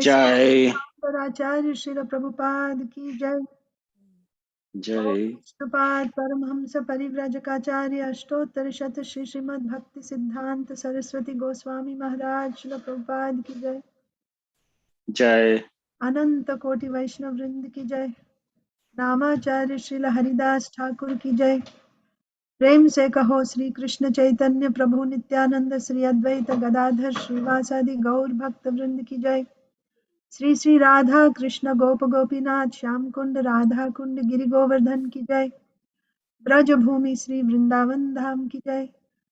जय आचार्य श्रील प्रभुपाद की जय। जय कृष्णपाद परमहंस परिव्राजकाचार्य अष्टोत्तर शत श्री श्रीमद् भक्ति सिद्धांत सरस्वती गोस्वामी महाराज श्रील प्रभुपाद की जय। जय अनंत कोटि वैष्णव वृंद की जय। नामाचार्य श्रील हरिदास ठाकुर की जय। प्रेम से कहो श्री कृष्ण चैतन्य प्रभु नित्यानंद श्री अद्वैत गदाधर श्रीवासादि गौर भक्त वृंद की जय। श्री श्री राधा कृष्ण गोप गोपीनाथ श्याम कुंड राधा कुंड गिरि गोवर्धन की जय। ब्रज भूमि श्री वृंदावन धाम की जय।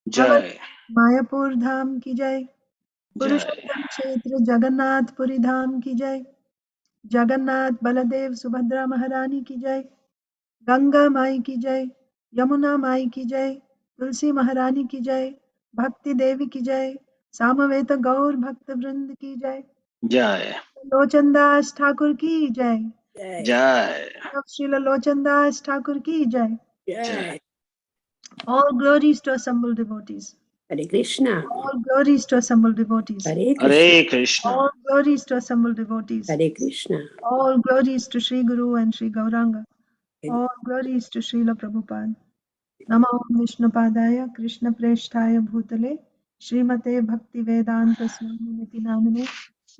जय मायापुर धाम की जय। जय पुरुषोत्तम क्षेत्र जगन्नाथपुरी धाम की जय। जगन्नाथ बलदेव सुभद्रा महारानी की जय। गंगा माई की जय। यमुना माई की जय। तुलसी महारानी की जय। भक्ति देवी की जय। सामवेद गौर भक्त वृंद की जय। जय लोचनदास ठाकुर की जय। जय श्रील लोचनदास ठाकुर की जय। जय All glories to assembled devotees. Hare Krishna. All glories to assembled devotees. Hare Krishna. Hare Krishna All glories to assembled devotees. Hare Krishna. All glories to Sri Guru and Sri Gauranga. All glories to Srila Prabhupada. Namo Vishnupadaya Krishna Presthaya Bhutale Srimate Bhakti Vedanta Swami Niti Namine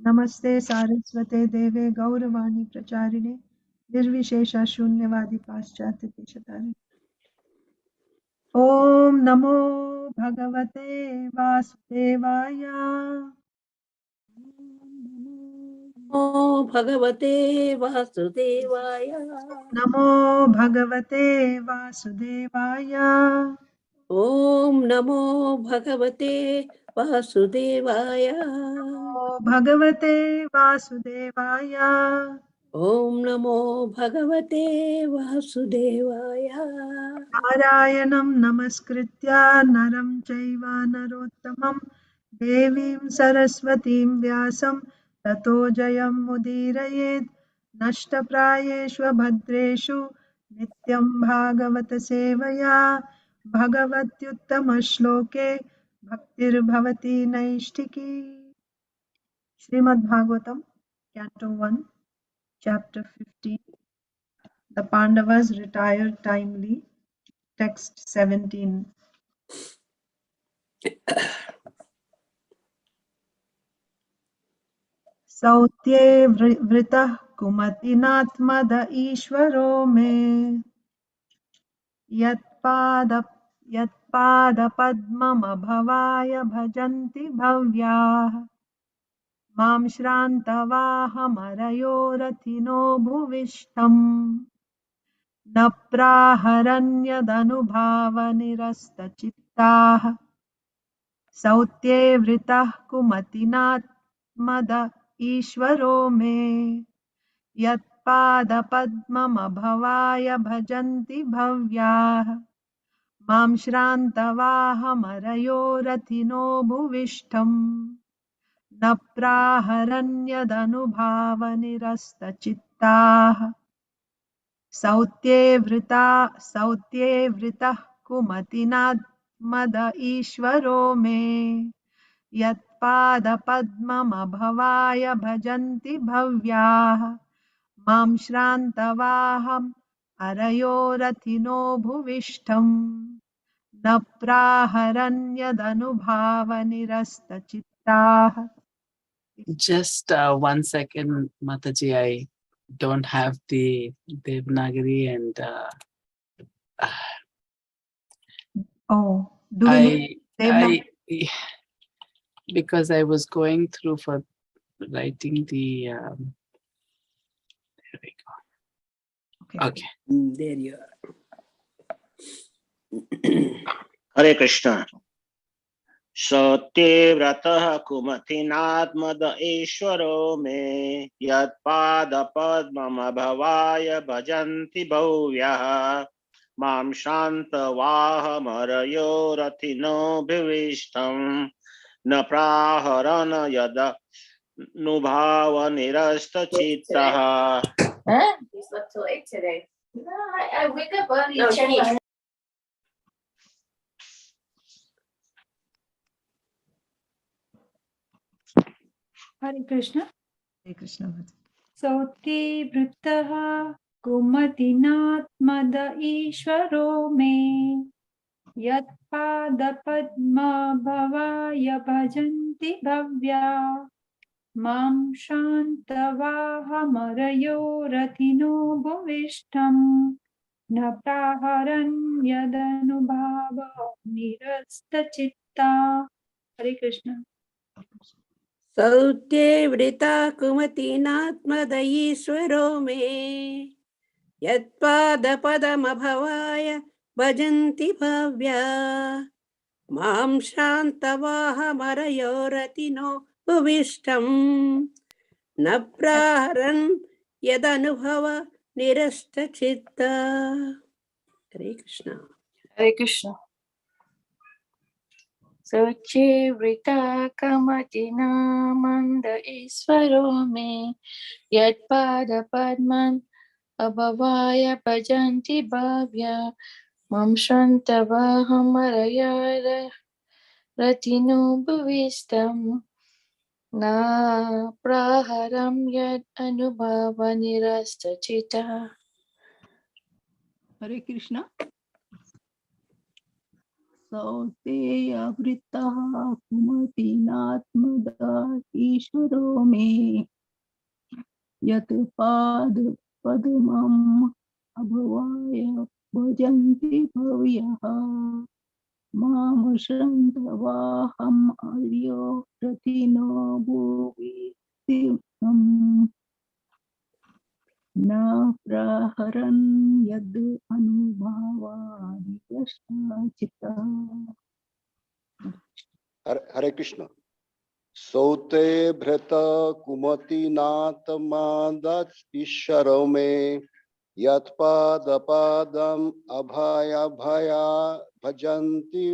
Namaste Saraswate Deve Gauravani Pracharine Nirvishesha Shunyavadi Paschatya Deshatare. Om Namo Bhagavate Vasudevaya. Namo Bhagavate Vasudevaya. Namo Bhagavate Vasudevaya. Om Namo Bhagavate Vasudevaya. Namo Bhagavate Vasudevaya. Om Namo Bhagavate Vasudevaya. Narayanam Namaskritya Naram Chaiva Narottamam Devim Saraswatim Vyasam Tato Jayam Mudirayed Nashtaprayeshu Bhadreshu Nityam Bhagavata Sevaya Bhagavatyuttama Shloke Bhaktir Bhavati Naishtiki. Srimad Bhagavatam, Canto 1, Chapter 15. The Pandavas retired timely. Text 17. Sautye vritah kumatinatmada ishvaro me yatpada padmama bhavaya bhajanti bhavyah mam shrantavahamarayorathino bhuvishtam na praharanyadanubhavanirastachittah Sautye vritah kumatinatmada ishvaro me Yatpadapadmamabhavaya bhajanti bhavyah Mam shrantavahamarayorathino bhuvishtam Na praharanyadanubhavanirastachittah Sautye vritah kumatinatmada ishvaro me Yatpadapadmamabhavaya bhajanti bhavyah Mam shrantavaham arayorathino bhuvishtam na praharanyadanubhavanirastachittah. Just 1 second, Mataji. I don't have the Devanagari and Oh, do we need Devanagari? Because I was going through for writing the. There we go. Okay. There you are. हरे कृष्ण सत्ये व्रतः कुमथिनात्मद ईश्वरो मे यत्पादपद्ममभवाय भजन्ति भव्यः मां शान्तवाहमरयोरथिनोऽभिविष्टम् न प्राहरन् यदनुभावनिरस्तचित्तः. Huh? You slept till 8 today. No, I wake up early. No, Jenny. Hare Krishna. Hare Krishna. Sauti vrittaha kumatinatmad ishvaro me yat pada padma bhavaya bhajanti bhavya mam shantavaha marayo ratino bhuvishtam na praharan yadanubhava nirasta chitta. Hare Krishna. सौत्ये वृता कुमतीनात्मदयीश्वरो मे यत्पादपदमभवाय भजन्ति भव्या मां शान्तवाहमरयो रतिनो भुविष्टं न प्राहरन् यदनुभव निरस्तचित्ता. हरे Krishna. Hare Krishna. Soche vrita kamatina manda isvaro me yat pada padman abhavaya bhajanti bhavya mam shantavaham araya ratino bhuvistam na praharam yad anubhava nirasta chitta. Hare Krishna. Sauteya vrittaha kumatinatmada ishvaro me yat pad padmam abhavaya bhajanti bhavyaha mam shantavaham aryo ratino bhuvistam na praharan yad anubhava nirasta chitta. Hare Krishna. Sote bhrata kumati natmadat isharo me yatpada padam abhaya bhaya bhajanti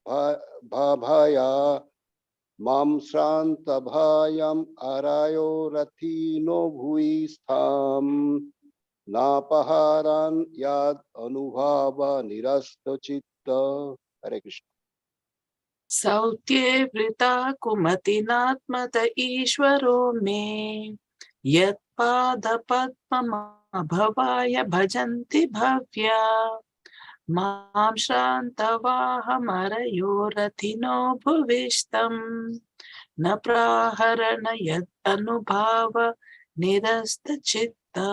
bhabhaya mam sranta bhayam arayo rathino bhuistham napaharan yad anubhava nirasta chitta. Hare Krishna. Sautye vrita kumatinatmata ishvaro me yat pada padmam abhavaya bhajanti bhavya mam shantavaham ratino bhuvishtam na praharana yad anubhava nirasta chitta.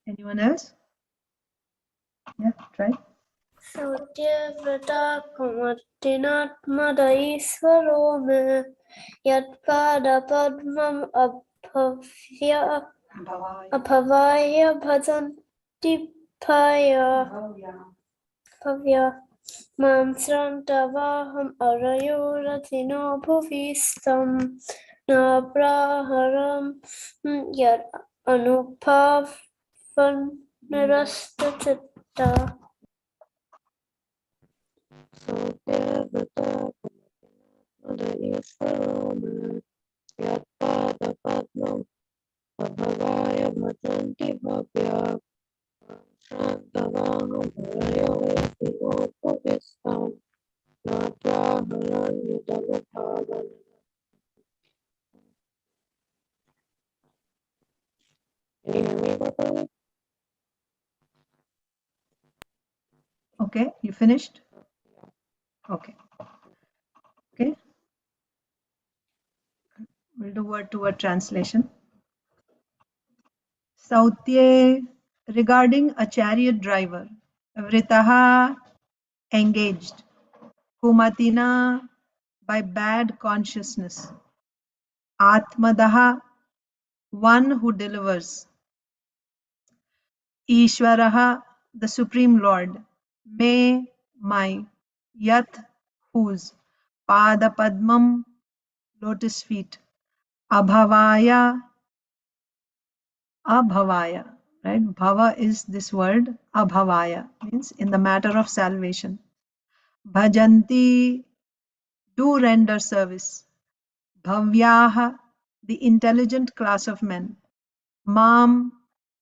Anyone else? Yeah, try. Sautyavrata kumatinatmadaisvaro me yatpada padmam abhavaya bhajanti bhavya mam srantavaham arayo ratino bhuvistam na praharam yad anubhavan nirasta chitta. Okay, you finished? Okay. Okay. We'll do word-to-word translation. Sautye, regarding a chariot driver. Vritaha, engaged. Kumatina, by bad consciousness. Atmadaha, one who delivers. Ishvaraha, the Supreme Lord. Me, my. Yat, whose. Pada Padmam, lotus feet. Abhavaya, abhavaya, right? Bhava is this word, abhavaya, means in the matter of salvation. Bhajanti, do render service. Bhavyaha, the intelligent class of men. Mam,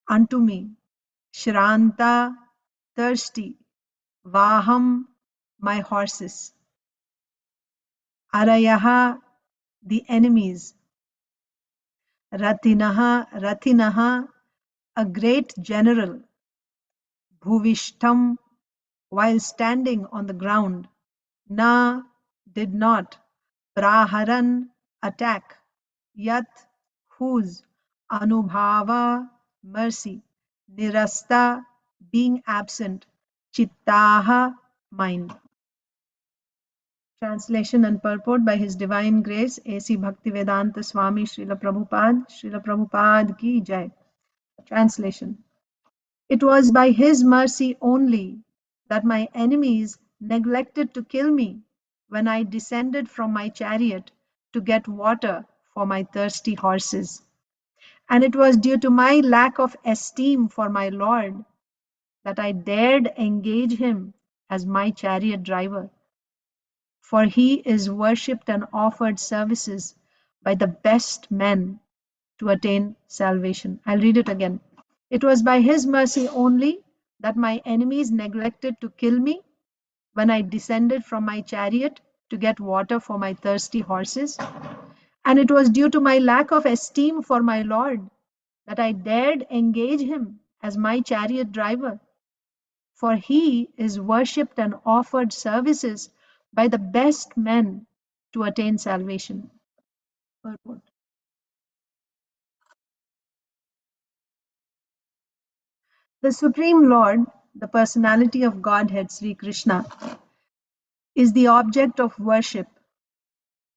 unto me. Shranta, thirsty. Vaham, my horses. Arayaha, the enemies. Ratinaha, a great general. Bhuvishtam, while standing on the ground. Na, did not. Praharan, attack. Yat, whose. Anubhava, mercy. Nirasta, being absent. Chittaha, mind. Translation and purport by His Divine Grace A.C. Bhaktivedanta Swami Srila Prabhupada ki jai. Translation. It was by His mercy only that my enemies neglected to kill me when I descended from my chariot to get water for my thirsty horses. And it was due to my lack of esteem for my Lord that I dared engage Him as my chariot driver. For He is worshipped and offered services by the best men to attain salvation. I'll read it again. It was by His mercy only that my enemies neglected to kill me when I descended from my chariot to get water for my thirsty horses. And it was due to my lack of esteem for my Lord that I dared engage Him as my chariot driver. For He is worshipped and offered services by the best men to attain salvation. Purport. The Supreme Lord, the personality of Godhead, Sri Krishna, is the object of worship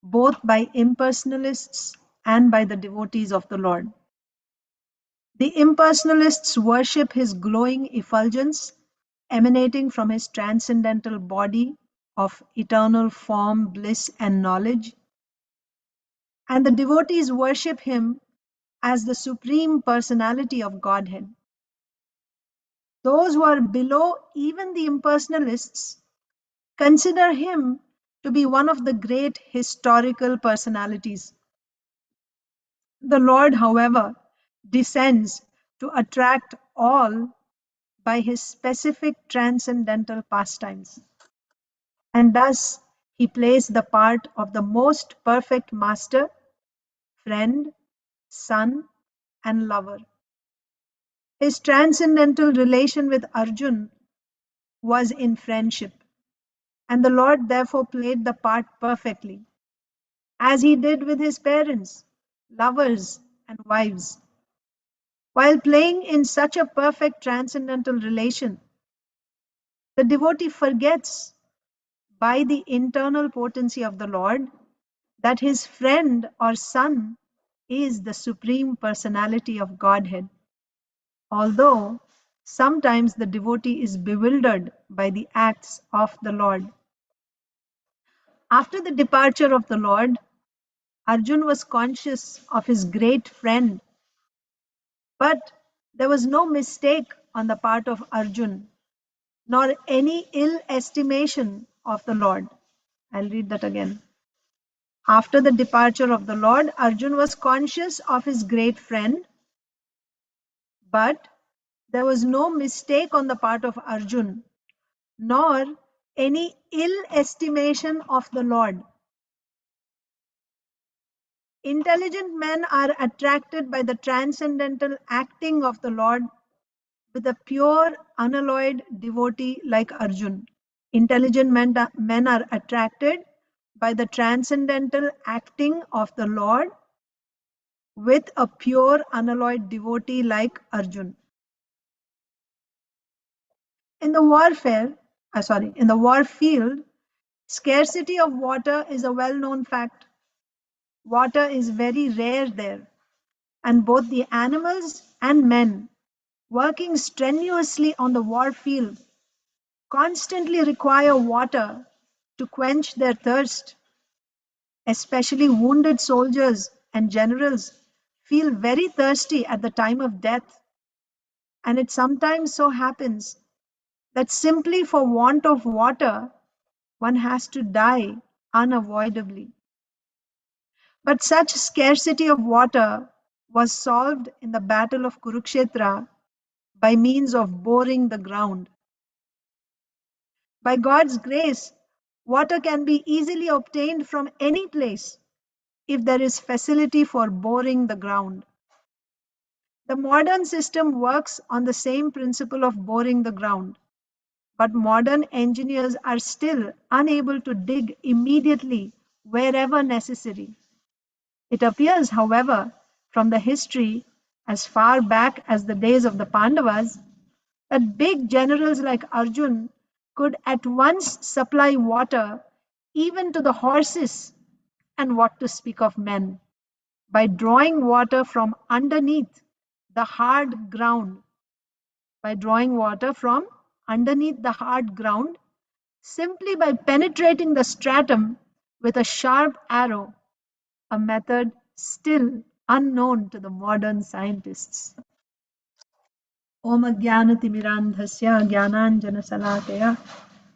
both by impersonalists and by the devotees of the Lord. The impersonalists worship His glowing effulgence emanating from His transcendental body of eternal form, bliss, and knowledge, and the devotees worship Him as the Supreme Personality of Godhead. Those who are below even the impersonalists consider Him to be one of the great historical personalities. The Lord, however, descends to attract all by His specific transcendental pastimes. And thus, He plays the part of the most perfect master, friend, son, and lover. His transcendental relation with Arjun was in friendship, and the Lord therefore played the part perfectly, as He did with His parents, lovers, and wives. While playing in such a perfect transcendental relation, the devotee forgets by the internal potency of the Lord that his friend or son is the Supreme Personality of Godhead. Although sometimes the devotee is bewildered by the acts of the Lord. After the departure of the Lord, Arjun was conscious of his great friend, but there was no mistake on the part of Arjun, nor any ill estimation of the Lord. I'll read that again. After the departure of the Lord, Arjun was conscious of his great friend, but there was no mistake on the part of Arjun, nor any ill estimation of the Lord. Intelligent men are attracted by the transcendental acting of the Lord with a pure, unalloyed devotee like Arjun. Intelligent men are attracted by the transcendental acting of the Lord with a pure, unalloyed devotee like Arjun. In the war field, scarcity of water is a well-known fact. Water is very rare there, and both the animals and men working strenuously on the war field constantly require water to quench their thirst. Especially wounded soldiers and generals feel very thirsty at the time of death, and it sometimes so happens that simply for want of water, one has to die unavoidably. But such scarcity of water was solved in the battle of Kurukshetra by means of boring the ground. By God's grace, water can be easily obtained from any place, if there is facility for boring the ground. The modern system works on the same principle of boring the ground, but modern engineers are still unable to dig immediately wherever necessary. It appears, however, from the history as far back as the days of the Pandavas, that big generals like Arjun could at once supply water even to the horses, and what to speak of men, by drawing water from underneath the hard ground, simply by penetrating the stratum with a sharp arrow, a method still unknown to the modern scientists. Om Ajnanatimirandhasya Jnananjanasalakaya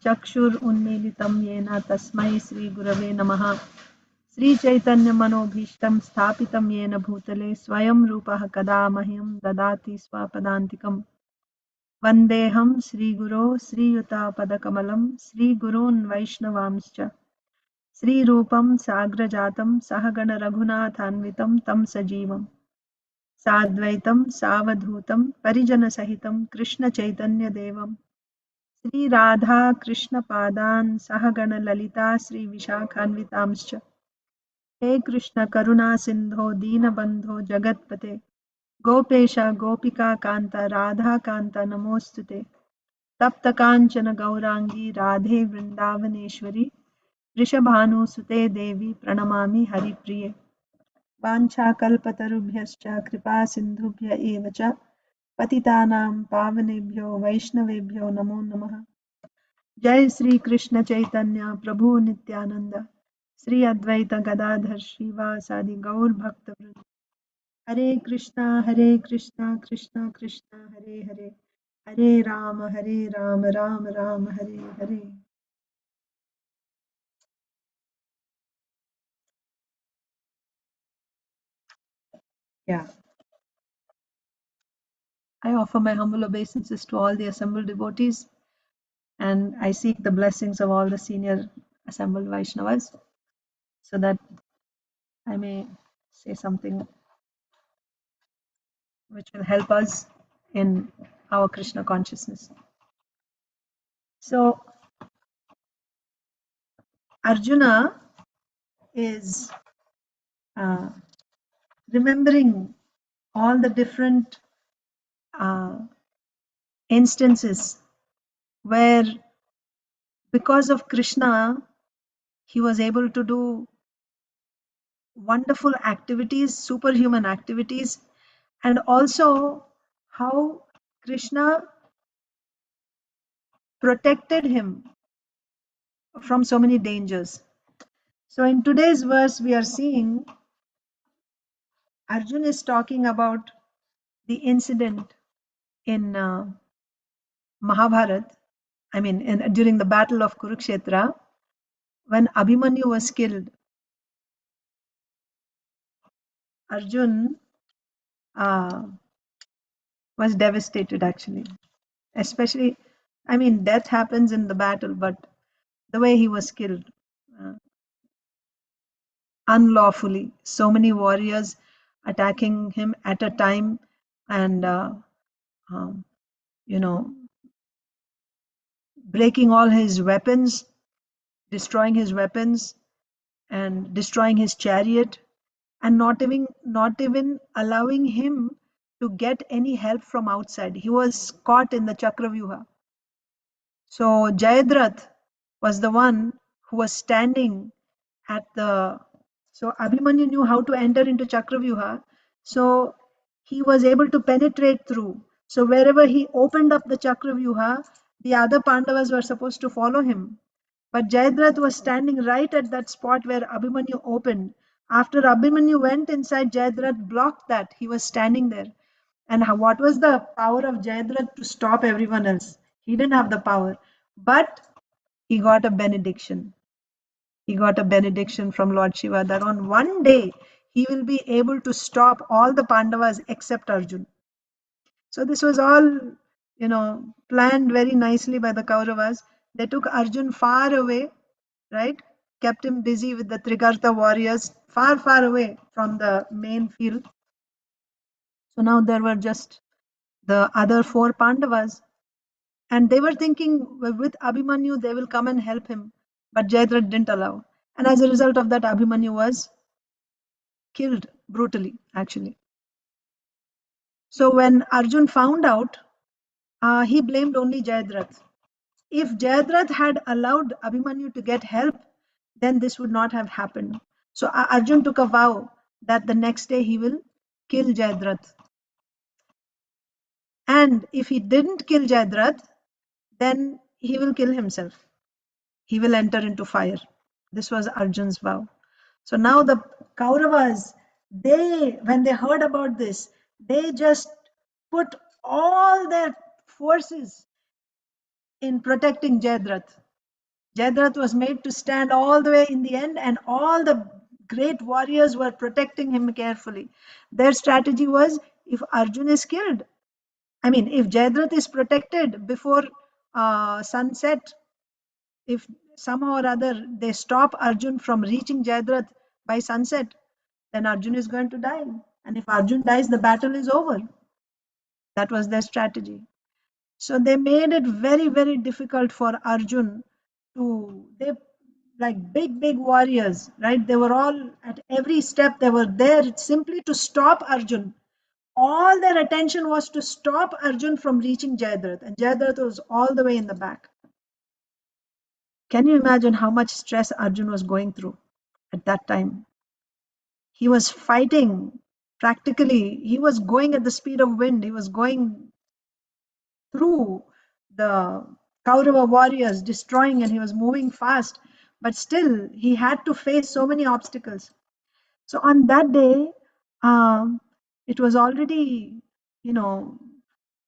Chakshur Unmilitam Yena Tasmai Sri Gurave Namaha Sri Chaitanya Manobhishtam Sthapitam Yena Bhutale Swayam Rupah Kada Mahyam Dadati Swapadantikam Vandeham Sri Guru Sri Yuta Padakamalam Sri Gurun Vaishnavamscha Sri Rupam Sagrajatam Sahagana Raghunathanvitam Tam Sajivam Sadvaitam Savadhutam Parijana Sahitam Krishna Chaitanya Devam Sri Radha Krishna Padan Sahagana Lalita Sri Vishakhanvitamscha He Krishna Karuna Sindho Dina Bandho Jagatpate Gopesha Gopika Kanta Radha Kanta Namostute Tapta Kanchana Gaurangi Radhe Vrindavaneshwari Rishabhanu Sute Devi Pranamami Haripriye Vanchakalpatarubhyascha Kripa Sindhubhya eva cha Patitanam Pavanebhyo Vaishnavebhyo Namo Namaha Jai Sri Krishna Chaitanya Prabhu Nityananda Sri Advaita Gadadhar Srivasadi Gaur Bhakta Vrinda Hare Krishna Krishna Krishna Hare Hare Hare Rama Rama Rama Hare Hare. Yeah, I offer my humble obeisances to all the assembled devotees, and I seek the blessings of all the senior assembled Vaishnavas so that I may say something which will help us in our Krishna consciousness. So, Arjuna is remembering all the different instances where, because of Krishna, he was able to do wonderful activities, superhuman activities, and also how Krishna protected him from so many dangers. So in today's verse, we are seeing Arjun is talking about the incident in Mahabharat, during the battle of Kurukshetra, when Abhimanyu was killed. Arjun was devastated, actually. Especially, death happens in the battle, but the way he was killed unlawfully, so many warriors attacking him at a time, and breaking all his weapons, destroying his weapons, and destroying his chariot, and not even allowing him to get any help from outside. He was caught in the Chakravyuha. So Jayadratha was the one who was standing at the. So Abhimanyu knew how to enter into Chakravyuha. So he was able to penetrate through. So wherever he opened up the Chakravyuha, the other Pandavas were supposed to follow him. But Jayadratha was standing right at that spot where Abhimanyu opened. After Abhimanyu went inside, Jayadratha blocked that. He was standing there. And what was the power of Jayadratha to stop everyone else? He didn't have the power. But he got a benediction. He got a benediction from Lord Shiva that on one day he will be able to stop all the Pandavas except Arjun. So this was all, planned very nicely by the Kauravas. They took Arjun far away, right? Kept him busy with the Trigarta warriors far, far away from the main field. So now there were just the other 4 Pandavas, and they were thinking with Abhimanyu they will come and help him, but Jayadratha didn't allow. And as a result of that, Abhimanyu was killed brutally, actually. So when Arjun found out, he blamed only Jayadratha. If Jayadratha had allowed Abhimanyu to get help, then this would not have happened. So Arjun took a vow that the next day he will kill Jayadratha. And if he didn't kill Jayadratha, then he will kill himself. He will enter into fire. This was Arjun's vow. So now the Kauravas, when they heard about this, they just put all their forces in protecting Jayadratha. Jayadratha was made to stand all the way in the end, and all the great warriors were protecting him carefully. Their strategy was, if Arjun is killed, if Jayadratha is protected before sunset, if somehow or other they stop Arjun from reaching Jayadratha by sunset, then Arjun is going to die. And if Arjun dies, the battle is over. That was their strategy. So they made it very, very difficult for Arjun they like big warriors, right? They were all at every step, they were there simply to stop Arjun. All their attention was to stop Arjun from reaching Jayadratha, and Jayadratha was all the way in the back. Can you imagine how much stress Arjun was going through at that time? He was fighting practically, he was going at the speed of wind, he was going through the Kaurava warriors, destroying, and he was moving fast, but still he had to face so many obstacles. So on that day, it was already,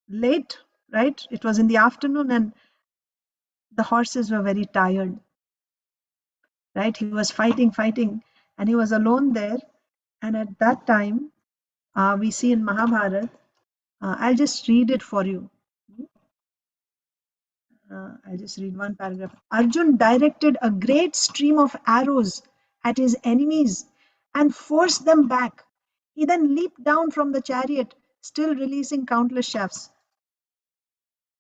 late, right? It was in the afternoon, and the horses were very tired, right? He was fighting, and he was alone there. And at that time, we see in Mahabharata, I'll just read it for you. I'll just read one paragraph. Arjun directed a great stream of arrows at his enemies and forced them back. He then leaped down from the chariot, still releasing countless shafts.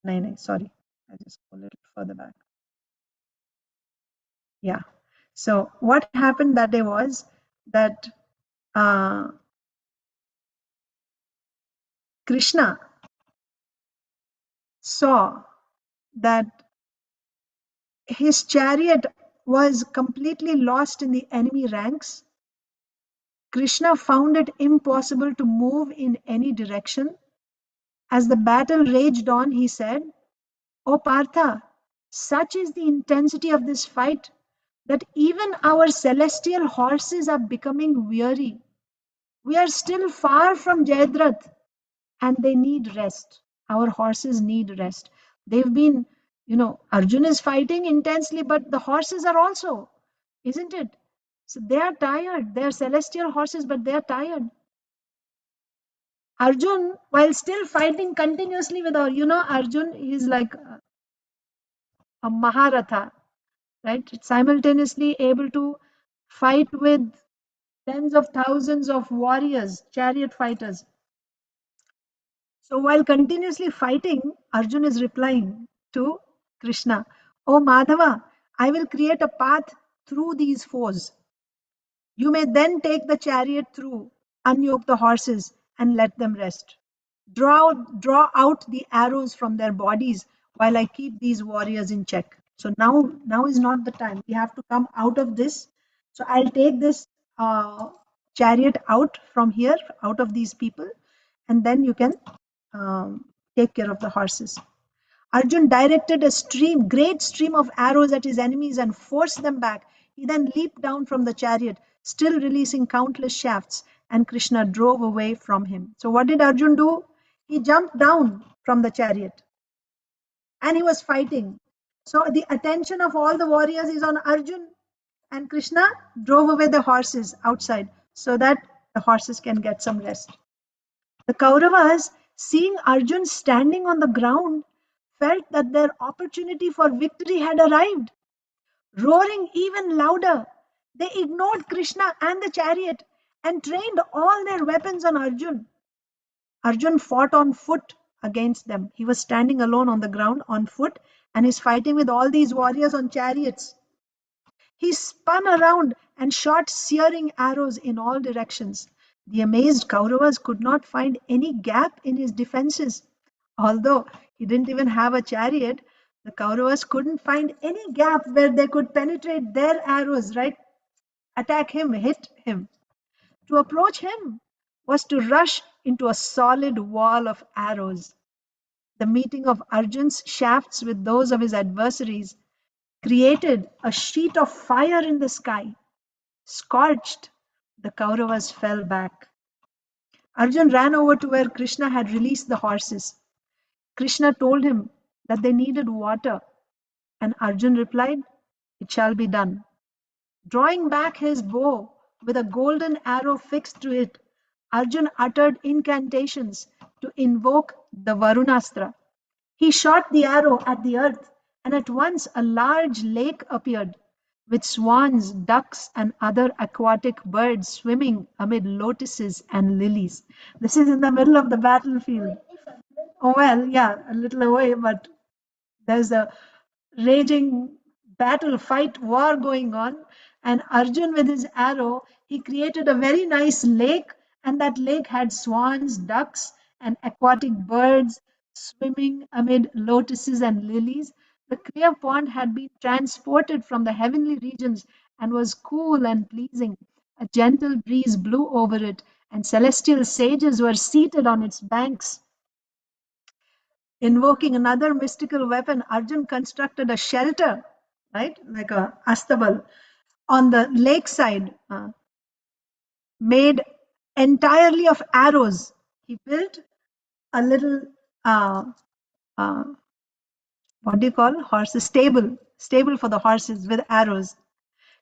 Sorry. I'll just go a little further back. Yeah. So what happened that day was that Krishna saw that his chariot was completely lost in the enemy ranks. Krishna found it impossible to move in any direction. As the battle raged on, he said, "O Partha, such is the intensity of this fight that even our celestial horses are becoming weary. We are still far from Jayadratha, and they need rest. Our horses need rest." They've been, Arjuna is fighting intensely, but the horses are also, isn't it? So they are tired. They are celestial horses, but they are tired. Arjun, while still fighting continuously with Arjun is like a Maharatha, right? Simultaneously able to fight with tens of thousands of warriors, chariot fighters. So while continuously fighting, Arjun is replying to Krishna, "O Madhava, I will create a path through these foes. You may then take the chariot through, unyoke the horses, and let them rest. Draw out the arrows from their bodies while I keep these warriors in check." So now is not the time. We have to come out of this. So I'll take this chariot out from here, out of these people, and then you can take care of the horses. Arjun directed a great stream of arrows at his enemies and forced them back. He then leaped down from the chariot, still releasing countless shafts, and Krishna drove away from him. So what did Arjun do? He jumped down from the chariot and he was fighting. So the attention of all the warriors is on Arjun, and Krishna drove away the horses outside so that the horses can get some rest. The Kauravas, seeing Arjun standing on the ground, felt that their opportunity for victory had arrived. Roaring even louder, They ignored Krishna and the chariot and trained all their weapons on Arjun. Arjun fought on foot against them. He was standing alone on the ground on foot and is fighting with all these warriors on chariots. He spun around and shot searing arrows in all directions. The amazed Kauravas could not find any gap in his defenses. Although he didn't even have a chariot, the Kauravas couldn't find any gap where they could penetrate their arrows, right? Attack him, hit him. To approach him was to rush into a solid wall of arrows. The meeting of Arjun's shafts with those of his adversaries created a sheet of fire in the sky. Scorched, the Kauravas fell back. Arjun ran over to where Krishna had released the horses. Krishna told him that they needed water, and Arjun replied, "It shall be done." Drawing back his bow with a golden arrow fixed to it, Arjun uttered incantations to invoke the Varunastra. He shot the arrow at the earth, and at once a large lake appeared, with swans, ducks, and other aquatic birds swimming amid lotuses and lilies. This is in the middle of the battlefield. Oh, well, yeah, a little away, but there's a raging battle, fight, war going on. And Arjun, with his arrow, he created a very nice lake, and that lake had swans, ducks, and aquatic birds swimming amid lotuses and lilies. The clear pond had been transported from the heavenly regions and was cool and pleasing. A gentle breeze blew over it, and celestial sages were seated on its banks. Invoking another mystical weapon, Arjun constructed a shelter, right, like a astabal, on the lakeside, made entirely of arrows. He built a little, uh, what do you call, horses, stable for the horses with arrows.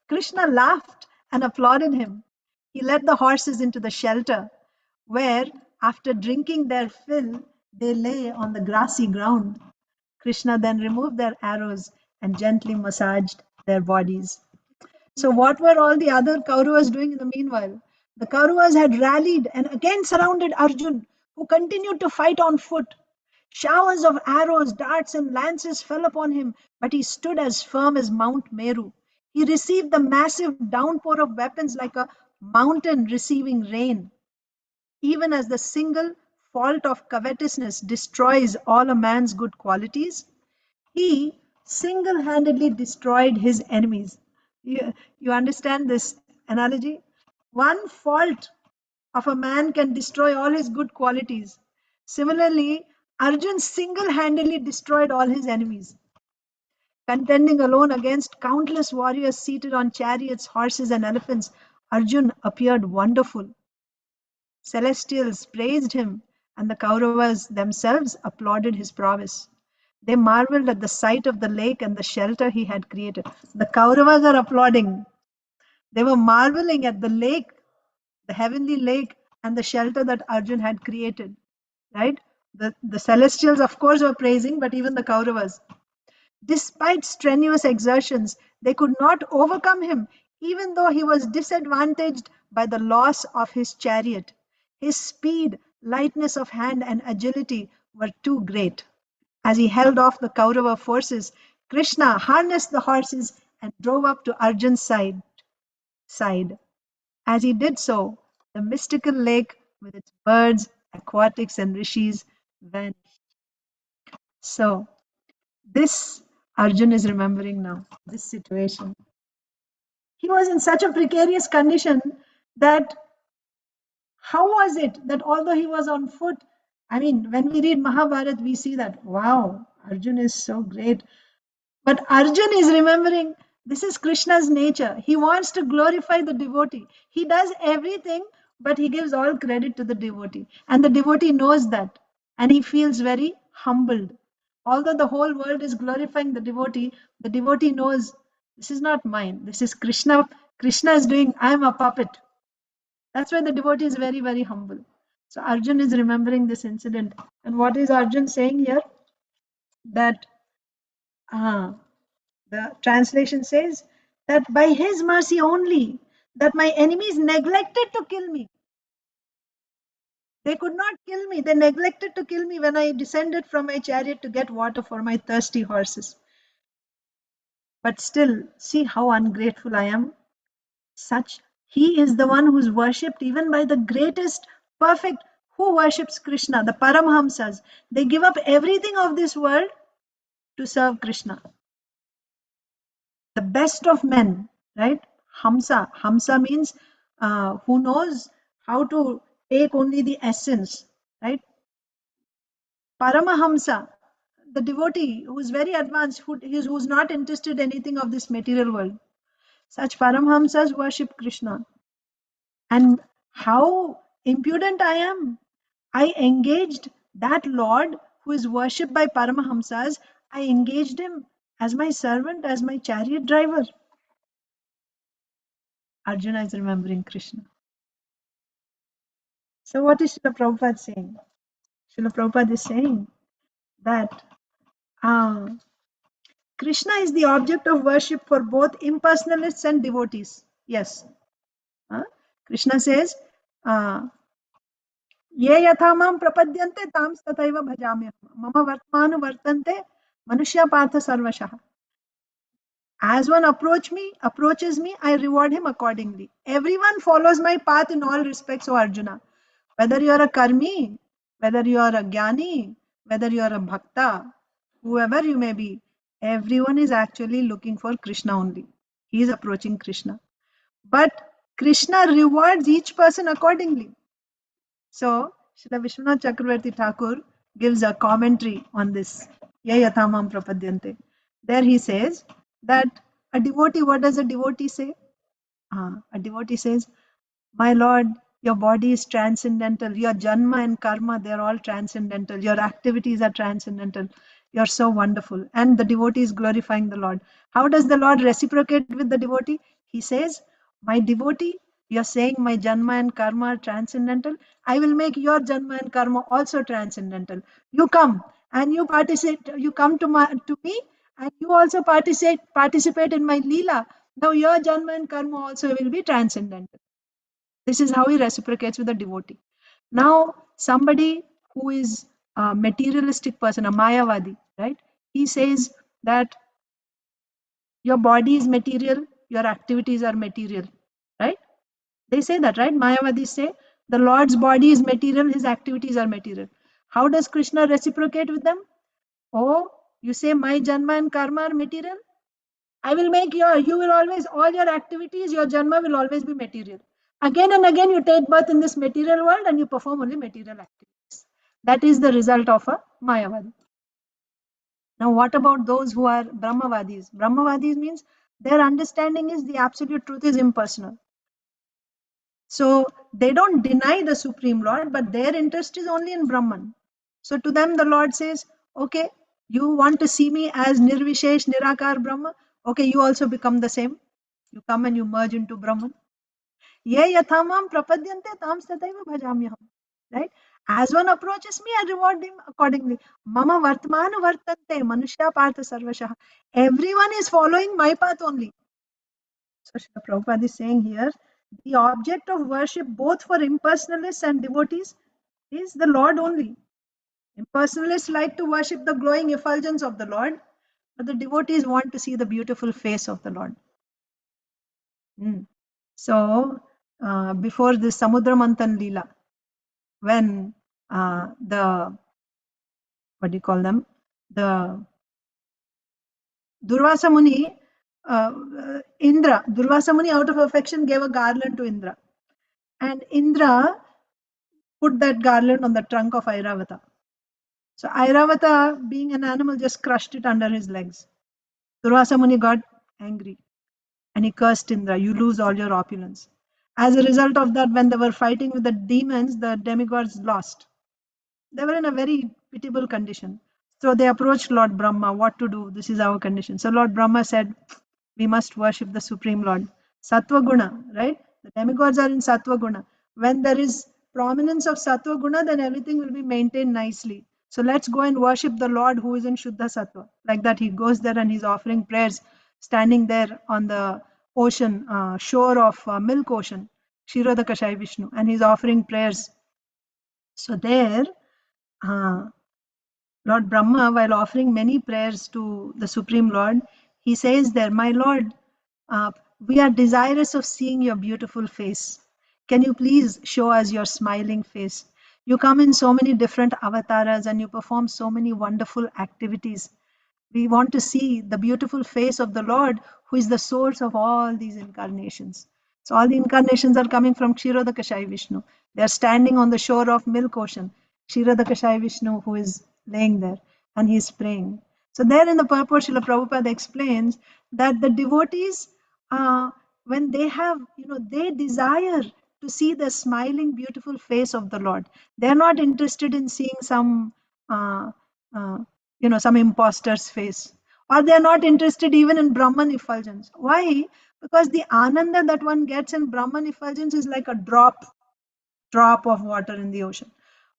Krishna laughed and applauded him. He led the horses into the shelter, where, after drinking their fill, they lay on the grassy ground. Krishna then removed their arrows and gently massaged their bodies. So, what were all the other Kauravas doing in the meanwhile? The Kauravas had rallied and again surrounded Arjun, who continued to fight on foot. Showers of arrows, darts, and lances fell upon him, but he stood as firm as Mount Meru. He received the massive downpour of weapons like a mountain receiving rain. Even as the single fault of covetousness destroys all a man's good qualities, he single handedly destroyed his enemies. You understand this analogy? One fault of a man can destroy all his good qualities. Similarly, Arjun single handedly destroyed all his enemies. Contending alone against countless warriors seated on chariots, horses, and elephants, Arjun appeared wonderful. Celestials praised him, and the Kauravas themselves applauded his prowess. They marveled at the sight of the lake and the shelter he had created. The Kauravas are applauding. They were marveling at the lake, the heavenly lake, and the shelter that Arjun had created. Right? The celestials, of course, were praising, but even the Kauravas. Despite strenuous exertions, they could not overcome him, even though he was disadvantaged by the loss of his chariot. His speed, lightness of hand, and agility were too great. As he held off the Kaurava forces, Krishna harnessed the horses and drove up to Arjun's side. As he did so, the mystical lake with its birds, aquatics, and rishis vanished. So, this Arjun is remembering now, this situation. He was in such a precarious condition that how was it that although he was on foot, I mean, when we read Mahabharata, we see that, wow, Arjun is so great. But Arjun is remembering this is Krishna's nature. He wants to glorify the devotee. He does everything, but he gives all credit to the devotee. And the devotee knows that. And he feels very humbled. Although the whole world is glorifying the devotee knows this is not mine. This is Krishna. Krishna is doing, I am a puppet. That's why the devotee is very, very humble. So Arjun is remembering this incident. And what is Arjun saying here? That the translation says, that by his mercy only, that my enemies neglected to kill me. They could not kill me. They neglected to kill me when I descended from my chariot to get water for my thirsty horses. But still, see how ungrateful I am. Such, he is the one who is worshipped even by the greatest, perfect, who worships Krishna, the Paramhamsas. They give up everything of this world to serve Krishna. The best of men, right? Hamsa. Hamsa means who knows how to take only the essence, right? Paramahamsa, the devotee who is very advanced, who's not interested in anything of this material world. Such Paramhamsas worship Krishna. And how impudent I am. I engaged that Lord who is worshipped by Paramahamsas, I engaged him as my servant, as my chariot driver. Arjuna is remembering Krishna. So what is Srila Prabhupada saying? Srila Prabhupada is saying that Krishna is the object of worship for both impersonalists and devotees. Yes. Krishna says, Ye yatha mam prapadyante tam tataiva bhajami mama vartmanu vartante manushya partha sarvashah. As one approaches me, I reward him accordingly. Everyone follows my path in all respects, O Arjuna. Whether you are a karmi, whether you are a jnani, whether you are a bhakta, whoever you may be, everyone is actually looking for Krishna only. He is approaching Krishna. But Krishna rewards each person accordingly. So, Srila Vishwanath Chakravarti Thakur gives a commentary on this. Ye yathamam prapadyante. There he says that a devotee, what does a devotee say? A devotee says, my Lord, your body is transcendental. Your janma and karma, they're all transcendental. Your activities are transcendental. You're so wonderful. And the devotee is glorifying the Lord. How does the Lord reciprocate with the devotee? He says, my devotee, you're saying my janma and karma are transcendental. I will make your janma and karma also transcendental. You come and you participate. You come to me and you also participate in my leela. Now your janma and karma also will be transcendental. This is how he reciprocates with a devotee. Now, somebody who is a materialistic person, a Mayavadi, right? He says that your body is material, your activities are material, right? They say that, right? Mayavadis say the Lord's body is material, his activities are material. How does Krishna reciprocate with them? Oh, you say my janma and karma are material? I will make you will always, all your activities, your janma will always be material. Again and again, you take birth in this material world and you perform only material activities. That is the result of a Mayavadi. Now, what about those who are Brahmavadis? Brahmavadis means their understanding is the absolute truth is impersonal. So they don't deny the Supreme Lord, but their interest is only in Brahman. So to them, the Lord says, okay, you want to see me as Nirvishesh, Nirakar Brahma? Okay, you also become the same. You come and you merge into Brahman. Ye yathamam prapadyante tam tataiva bhajamyaham. Right? As one approaches me, I reward him accordingly. Mama vartmanu vartante manushya partha sarvashah. Everyone is following my path only. So Srila Prabhupada is saying here, the object of worship both for impersonalists and devotees is the Lord only. Impersonalists like to worship the glowing effulgence of the Lord, but the devotees want to see the beautiful face of the Lord. So, before this Samudra Manthan Leela, when the, what do you call them? The Durvasa Muni, Indra, Durvasa Muni out of affection gave a garland to Indra. And Indra put that garland on the trunk of Airavata. So Airavata, being an animal, just crushed it under his legs. Durvasa Muni got angry and he cursed Indra, you lose all your opulence. As a result of that, when they were fighting with the demons, the demigods lost. They were in a very pitiable condition. So they approached Lord Brahma, what to do? This is our condition. So Lord Brahma said, we must worship the Supreme Lord. Sattva Guna, right? The demigods are in Sattva Guna. When there is prominence of Sattva Guna, then everything will be maintained nicely. So let's go and worship the Lord who is in Shuddha Sattva. Like that, he goes there and he's offering prayers, standing there on the ocean, shore of milk ocean, Kshirodakashayi Vishnu, and he's offering prayers. So there, Lord Brahma, while offering many prayers to the Supreme Lord, he says there, "My Lord, we are desirous of seeing your beautiful face. Can you please show us your smiling face? You come in so many different avatars and you perform so many wonderful activities. We want to see the beautiful face of the Lord, who is the source of all these incarnations." So all the incarnations are coming from Kshirodakashayi Vishnu. They are standing on the shore of milk ocean. Kshirodakashayi Vishnu, who is laying there, and he is praying. So there in the purport, Srila Prabhupada explains that the devotees, when they have, they desire to see the smiling, beautiful face of the Lord. They're not interested in seeing some, uh, some imposter's face, or they're not interested even in Brahman effulgence. Why? Because the ananda that one gets in Brahman effulgence is like a drop of water in the ocean.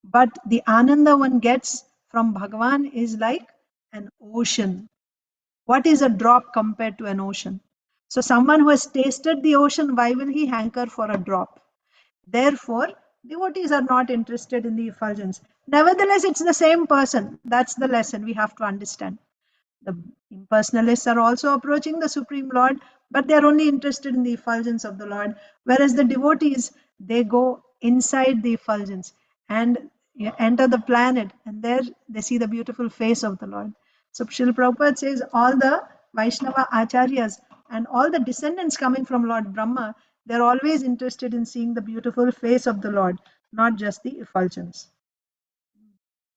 But the ananda one gets from Bhagavan is like an ocean. What is a drop compared to an ocean? So someone who has tasted the ocean, why will he hanker for a drop? Therefore, devotees are not interested in the effulgence. Nevertheless, it's the same person. That's the lesson we have to understand. The impersonalists are also approaching the Supreme Lord, but they are only interested in the effulgence of the Lord. Whereas the devotees, they go inside the effulgence and enter the planet, and there they see the beautiful face of the Lord. So Srila Prabhupada says all the Vaishnava acharyas and all the descendants coming from Lord Brahma, they're always interested in seeing the beautiful face of the Lord, not just the effulgence.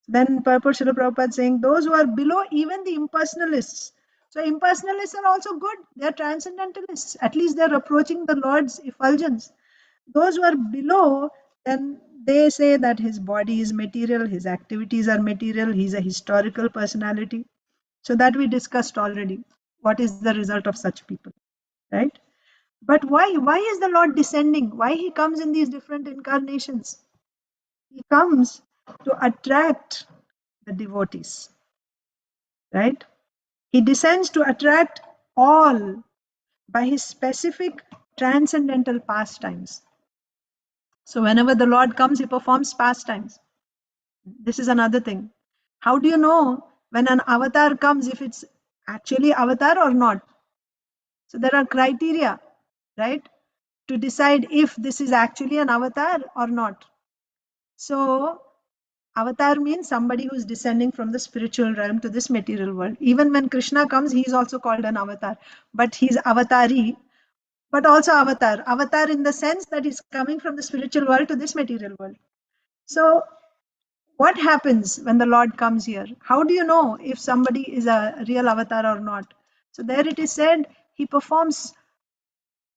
Then purport Srila Prabhupada saying, those who are below even the impersonalists. So impersonalists are also good. They are transcendentalists. At least they're approaching the Lord's effulgence. Those who are below, then they say that his body is material, his activities are material, he's a historical personality. So that we discussed already. What is the result of such people, right? But why? Why is the Lord descending? Why he comes in these different incarnations? He comes to attract the devotees, right? He descends to attract all by his specific transcendental pastimes. So whenever the Lord comes, he performs pastimes. This is another thing. How do you know when an avatar comes if it's actually avatar or not? So there are criteria, right, to decide if this is actually an avatar or not. So avatar means somebody who is descending from the spiritual realm to this material world. Even when Krishna comes, he is also called an avatar, but he's avatari, but also avatar. Avatar in the sense that he's coming from the spiritual world to this material world. So what happens when the Lord comes here? How do you know if somebody is a real avatar or not? So there it is said, he performs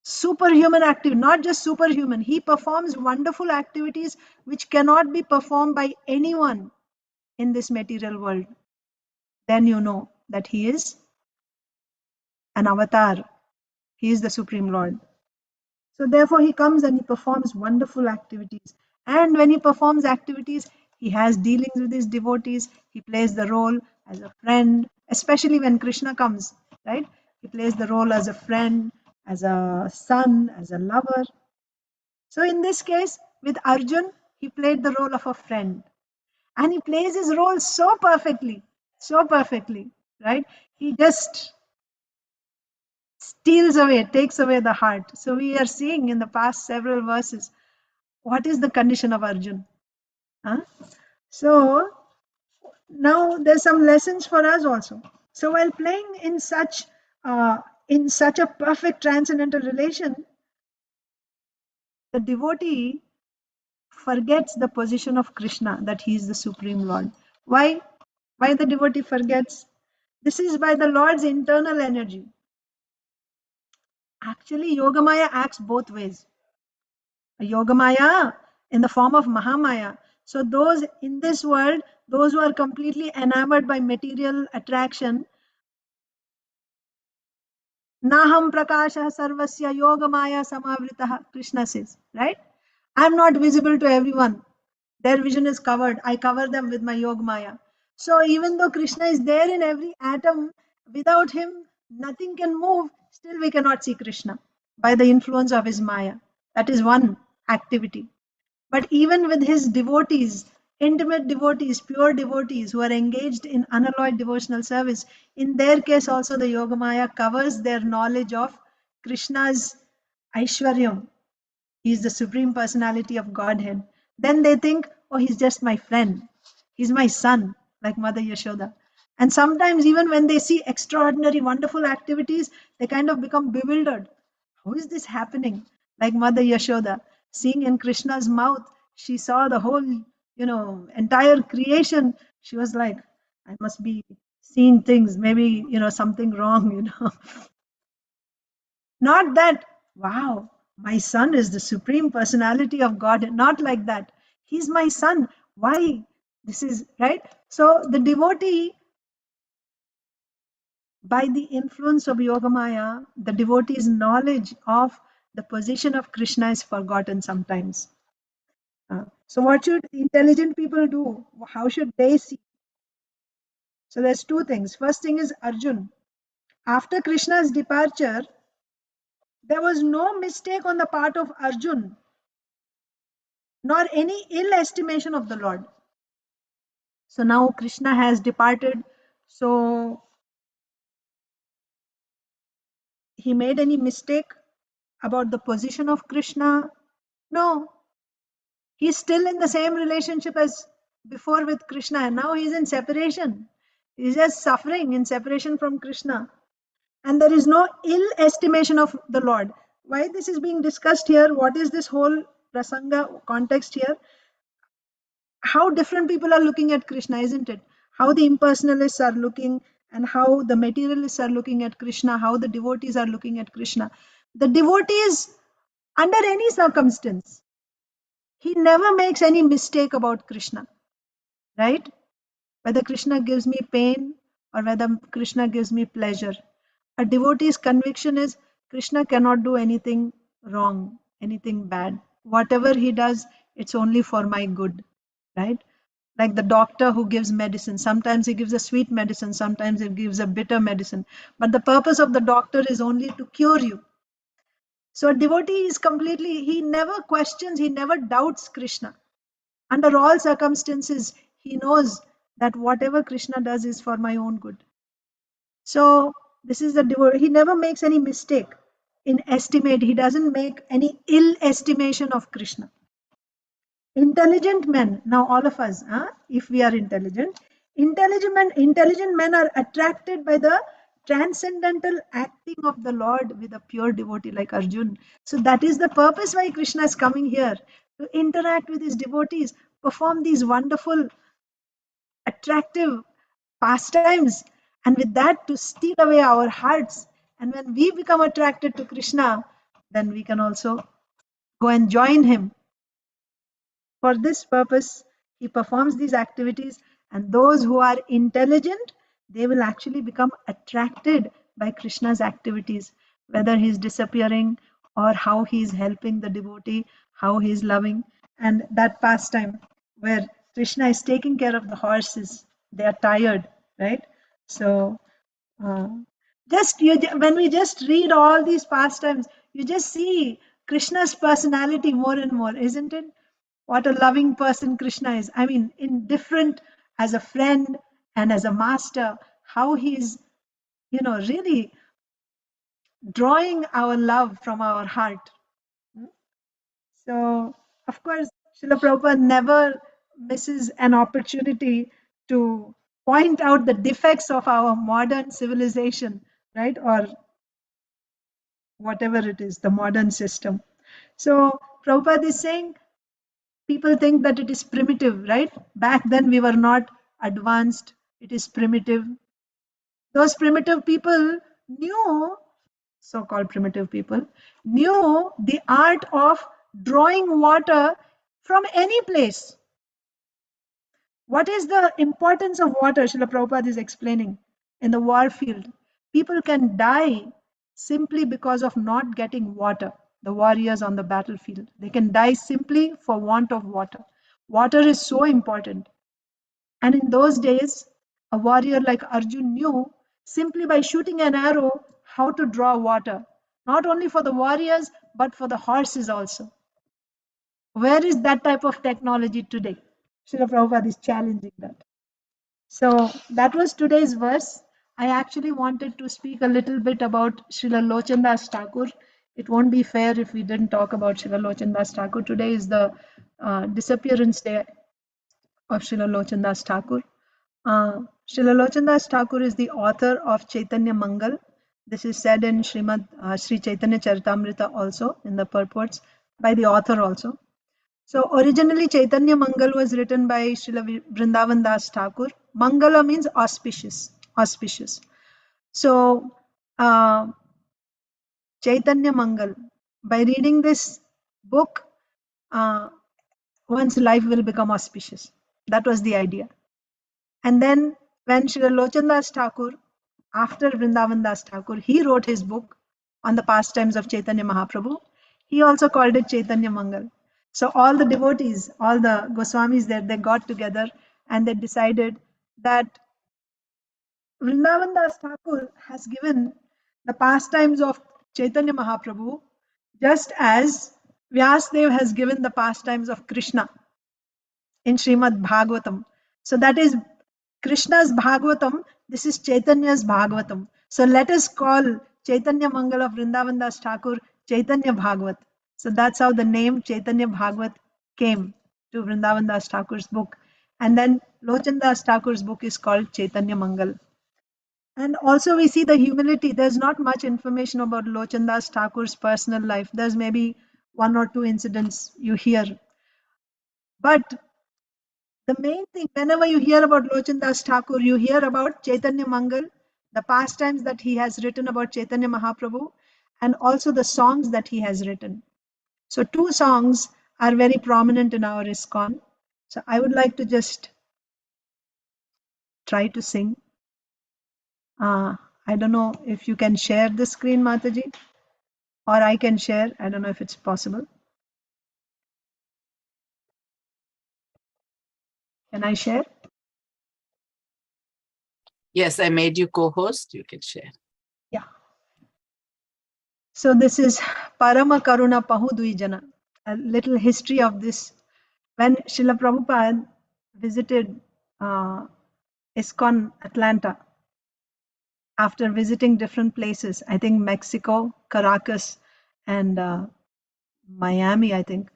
superhuman activity, not just superhuman. He performs wonderful activities which cannot be performed by anyone in this material world. Then you know that he is an avatar. He is the Supreme Lord. So therefore he comes and he performs wonderful activities. And when he performs activities, he has dealings with his devotees. He plays the role as a friend, especially when Krishna comes, right? He plays the role as a friend, as a son, as a lover. So in this case, with Arjun, he played the role of a friend. And he plays his role so perfectly, right? He just steals away, takes away the heart. So we are seeing in the past several verses, what is the condition of Arjun? Huh? So now there's some lessons for us also. So while playing in such a perfect transcendental relation, the devotee forgets the position of Krishna, that he is the Supreme Lord. Why? Why the devotee forgets? This is by the Lord's internal energy. Actually, Yogamaya acts both ways. Yogamaya in the form of Mahamaya. So those in this world, those who are completely enamored by material attraction, Naham Prakasha Sarvasya Yogamaya Samavritah, Krishna says, right? I'm not visible to everyone. Their vision is covered. I cover them with my Yogamaya. So even though Krishna is there in every atom, without him, nothing can move. Still, we cannot see Krishna. by the influence of his Maya. That is one activity. But even with his devotees, intimate devotees, pure devotees who are engaged in unalloyed devotional service, in their case also the Yogamaya covers their knowledge of Krishna's Aishwaryam. He is the Supreme Personality of Godhead. Then they think, oh, he's just my friend. He's my son, like Mother Yashoda. And sometimes, even when they see extraordinary, wonderful activities, they kind of become bewildered. How is this happening? Like Mother Yashoda, seeing in Krishna's mouth, she saw the whole, entire creation. She was like, I must be seeing things, maybe, something wrong. Not that, wow, my son is the Supreme Personality of God. Not like that. He's my son. Why? This is right. So the devotee, by the influence of Yogamaya, the devotee's knowledge of the position of Krishna is forgotten sometimes. So what should intelligent people do? How should they see? So there's two things. First thing is Arjun. After Krishna's departure, there was no mistake on the part of Arjun, nor any ill estimation of the Lord. So now Krishna has departed. So he made any mistake about the position of Krishna? No. He's still in the same relationship as before with Krishna, and now he's in separation. He's just suffering in separation from Krishna. And there is no ill estimation of the Lord. Why this is being discussed here? What is this whole prasanga context here? How different people are looking at Krishna, isn't it? How the impersonalists are looking and how the materialists are looking at Krishna, how the devotees are looking at Krishna. The devotees, under any circumstance, he never makes any mistake about Krishna, right? Whether Krishna gives me pain or whether Krishna gives me pleasure. A devotee's conviction is Krishna cannot do anything wrong, anything bad. Whatever he does, it's only for my good, right? Like the doctor who gives medicine. Sometimes he gives a sweet medicine, sometimes he gives a bitter medicine. But the purpose of the doctor is only to cure you. So a devotee is completely, he never questions, he never doubts Krishna. Under all circumstances, he knows that whatever Krishna does is for my own good. So this is the devotee. He never makes any mistake in estimate. He doesn't make any ill estimation of Krishna. Intelligent men, now all of us, if we are intelligent men are attracted by the transcendental acting of the Lord with a pure devotee like Arjun. So that is the purpose why Krishna is coming here, to interact with his devotees, perform these wonderful, attractive pastimes, and with that to steal away our hearts. And when we become attracted to Krishna, then we can also go and join him. For this purpose, he performs these activities, and those who are intelligent, they will actually become attracted by Krishna's activities, whether he is disappearing or how he is helping the devotee, how he is loving. And that pastime where Krishna is taking care of the horses, they are tired, right? So uh, when we just read all these pastimes, you just see Krishna's personality more and more, isn't it? What a loving person Krishna is. I mean, in different, as a friend and as a master, how he's, really drawing our love from our heart. So, of course, Srila Prabhupada never misses an opportunity to point out the defects of our modern civilization, right? Or whatever it is, the modern system. So, Prabhupada is saying, people think that it is primitive, right? Back then we were not advanced, it is primitive. Those primitive people knew, so-called primitive people, knew the art of drawing water from any place. What is the importance of water? Srila Prabhupada is explaining in the war field. People can die simply because of not getting water. The warriors on the battlefield, they can die simply for want of water. Water is so important. And in those days, a warrior like Arjun knew simply by shooting an arrow how to draw water. not only for the warriors, but for the horses also. Where is that type of technology today? Srila Prabhupada is challenging that. So that was today's verse. I actually wanted to speak a little bit about Srila Lochandas Thakur. It won't be fair if we didn't talk about Srila Lochandas Thakur. Today is the disappearance day of Srila Lochandas Thakur. Srila Lochandas Thakur is the author of Chaitanya Mangal. This is said in Srimad Sri Chaitanya Charitamrita also, in the purports, by the author also. So originally Chaitanya Mangal was written by Srila Vrindavan Das Thakur. Mangala means auspicious, auspicious. So Chaitanya Mangal, by reading this book, one's life will become auspicious. That was the idea. And then when Srila Lochandas Thakur, after Vrindavan Das Thakur, he wrote his book on the pastimes of Chaitanya Mahaprabhu. He also called it Chaitanya Mangal. So all the devotees, all the Goswamis there, they got together and they decided that Vrindavan Das Thakur has given the pastimes of Chaitanya Mahaprabhu just as Vyasdev has given the pastimes of Krishna in Srimad Bhagavatam. So that is Krishna's Bhagavatam, this is Chaitanya's Bhagavatam. So let us call Chaitanya Mangal of Vrindavan Das Thakur Chaitanya Bhagavat. So that's how the name Chaitanya Bhagavat came to Vrindavan Das Thakur's book. And then Lochan Das Thakur's book is called Chaitanya Mangal. And also we see the humility. There's not much information about Lochan Das Thakur's personal life. There's maybe one or two incidents you hear. But the main thing, whenever you hear about Lochan Das Thakur, you hear about Chaitanya Mangal, the pastimes that he has written about Chaitanya Mahaprabhu, and also the songs that he has written. So two songs are very prominent in our ISKCON. So I would like to just try to sing. I don't know if you can share the screen, Mataji, or I can share. I don't know if it's possible. Can I share? Yes, I made you co-host. You can share. Yeah. So this is Parama Karuna Pahudvijana, a little history of this. When Srila Prabhupada visited ISKCON Atlanta, after visiting different places, I think Mexico, Caracas, and Miami, I think.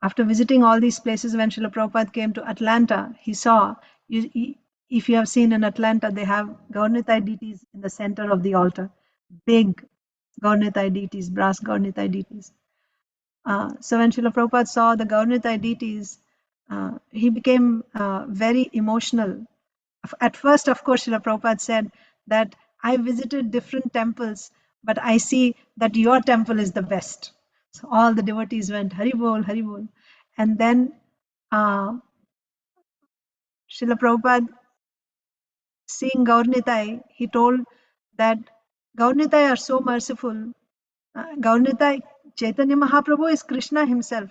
After visiting all these places, when Srila Prabhupada came to Atlanta, he saw, if you have seen in Atlanta, they have Gaurnitai deities in the center of the altar, big Gaurnitai deities, brass Gaurnitai deities. So when Srila Prabhupada saw the Gaurnitai deities, he became very emotional. At first, of course, Srila Prabhupada said that I visited different temples, but I see that your temple is the best. So all the devotees went, Hari Bol, Hari Bol. And then Srila Prabhupada, seeing Gaurnitai, he told that Gaurnitai are so merciful. Gaurnitai, Chaitanya Mahaprabhu is Krishna himself.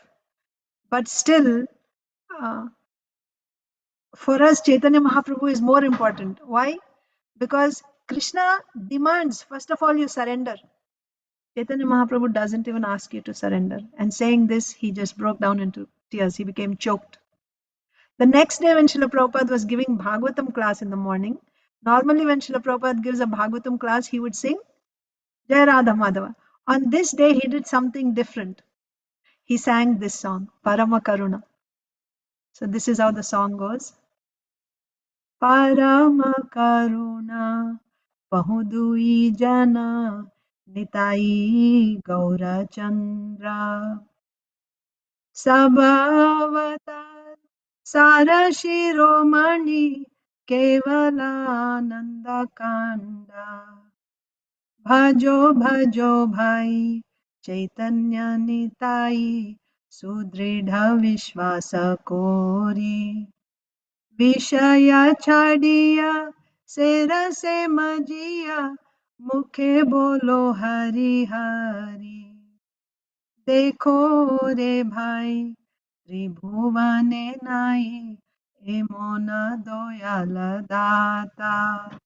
But still, for us, Chaitanya Mahaprabhu is more important. Why? Because Krishna demands, first of all, you surrender. Chaitanya Mahaprabhu doesn't even ask you to surrender. And saying this, he just broke down into tears. He became choked. The next day when Srila Prabhupada was giving Bhagavatam class in the morning, normally when Srila Prabhupada gives a Bhagavatam class, he would sing Jai Radha Madhava. On this day, he did something different. He sang this song, Parama Karuna. So this is how the song goes. Parama Karuna Pahudui Jana Nitai Gaura Chandra Sabhavatar Sarashiromani Kevalananda Kanda Bhajo Bhajo Bhai Chaitanya Nitai Sudridha Vishwasa Kori Vishaya Chadiya Sera Se Majiya Mukhe Bolo Hari Hari Dekho Re Bhai Tribhuvane Nai Emona Doyala Data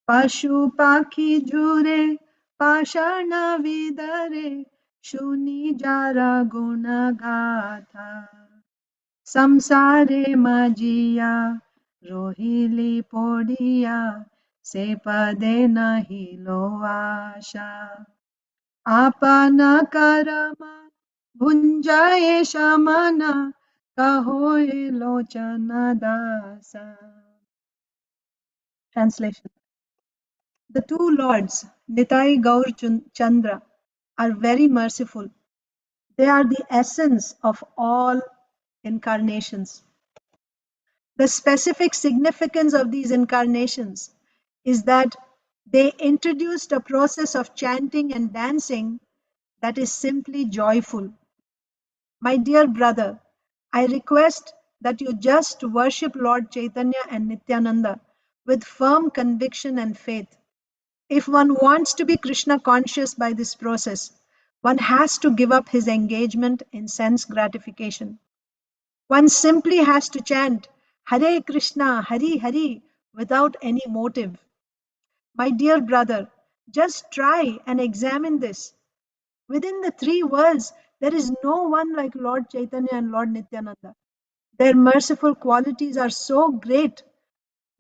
Pashu Pakhi Jure Pashana vidare shuni jara guna gatha. Samsare majiya rohili podiya se pade nahi lo asha. Apana karama bhunjaye shamana kahoe lochana dasa. Translation. The two lords, Nitai Gaur Chandra, are very merciful. They are the essence of all incarnations. The specific significance of these incarnations is that they introduced a process of chanting and dancing that is simply joyful. My dear brother, I request that you just worship Lord Chaitanya and Nityananda with firm conviction and faith. If one wants to be Krishna conscious by this process, one has to give up his engagement in sense gratification. One simply has to chant Hare Krishna, Hari Hari without any motive. My dear brother, just try and examine this. Within the three worlds, there is no one like Lord Chaitanya and Lord Nityananda. Their merciful qualities are so great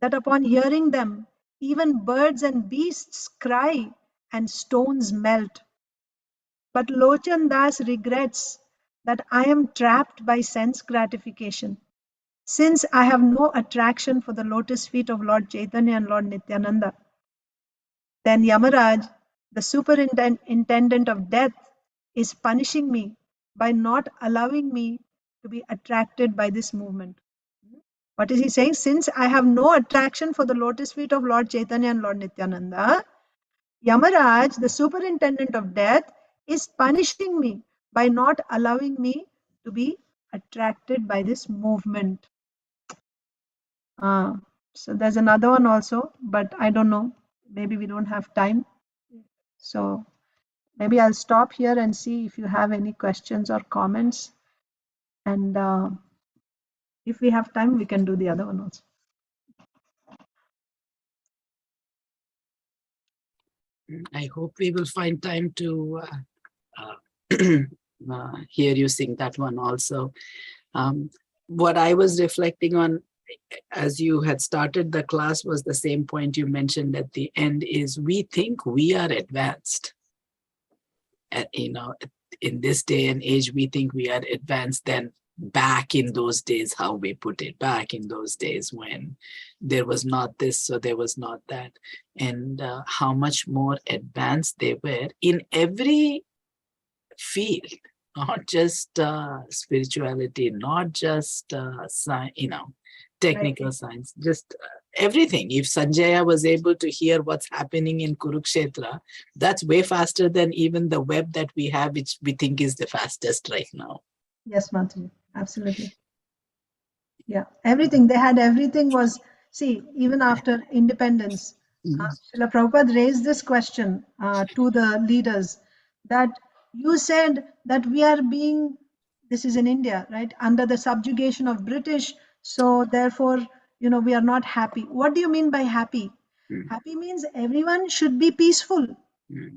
that upon hearing them, even birds and beasts cry and stones melt. But Lochan Das regrets that I am trapped by sense gratification. Since I have no attraction for the lotus feet of Lord Chaitanya and Lord Nityananda, then Yamaraj, the superintendent of death, is punishing me by not allowing me to be attracted by this movement. What is he saying? Since I have no attraction for the lotus feet of Lord Chaitanya and Lord Nityananda, Yamaraj, the superintendent of death, is punishing me by not allowing me to be attracted by this movement. So there's another one also, but I don't know. Maybe we don't have time. So maybe I'll stop here and see if you have any questions or comments. And if we have time, we can do the other one also. I hope we will find time to hear you sing that one also. What I was reflecting on as you had started the class was the same point you mentioned at the end, is we think we are advanced. In this day and age, we think we are advanced than back in those days, how we put it, back in those days when there was not this, so there was not that, and how much more advanced they were in every field, not just spirituality, not just technical science, just everything. If Sanjaya was able to hear what's happening in Kurukshetra, that's way faster than even the web that we have, which we think is the fastest right now. Yes, Mataji, absolutely. Yeah, everything. They had everything was, see, even after independence, Srila Prabhupada raised this question to the leaders that you said that we are being, this is in India, right, under the subjugation of British. So therefore, we are not happy. What do you mean by happy? Happy means everyone should be peaceful.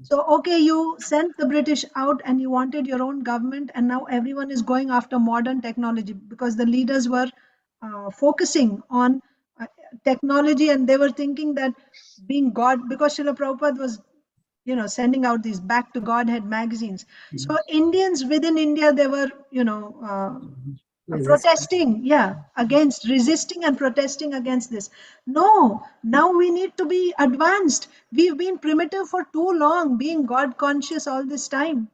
So, okay, you sent the British out and you wanted your own government, and now everyone is going after modern technology because the leaders were focusing on technology, and they were thinking that being God, because Srila Prabhupada was, sending out these Back to Godhead magazines. So Indians within India, they were, protesting, against, resisting and protesting against this. No, now we need to be advanced. We've been primitive for too long, being God conscious all this time.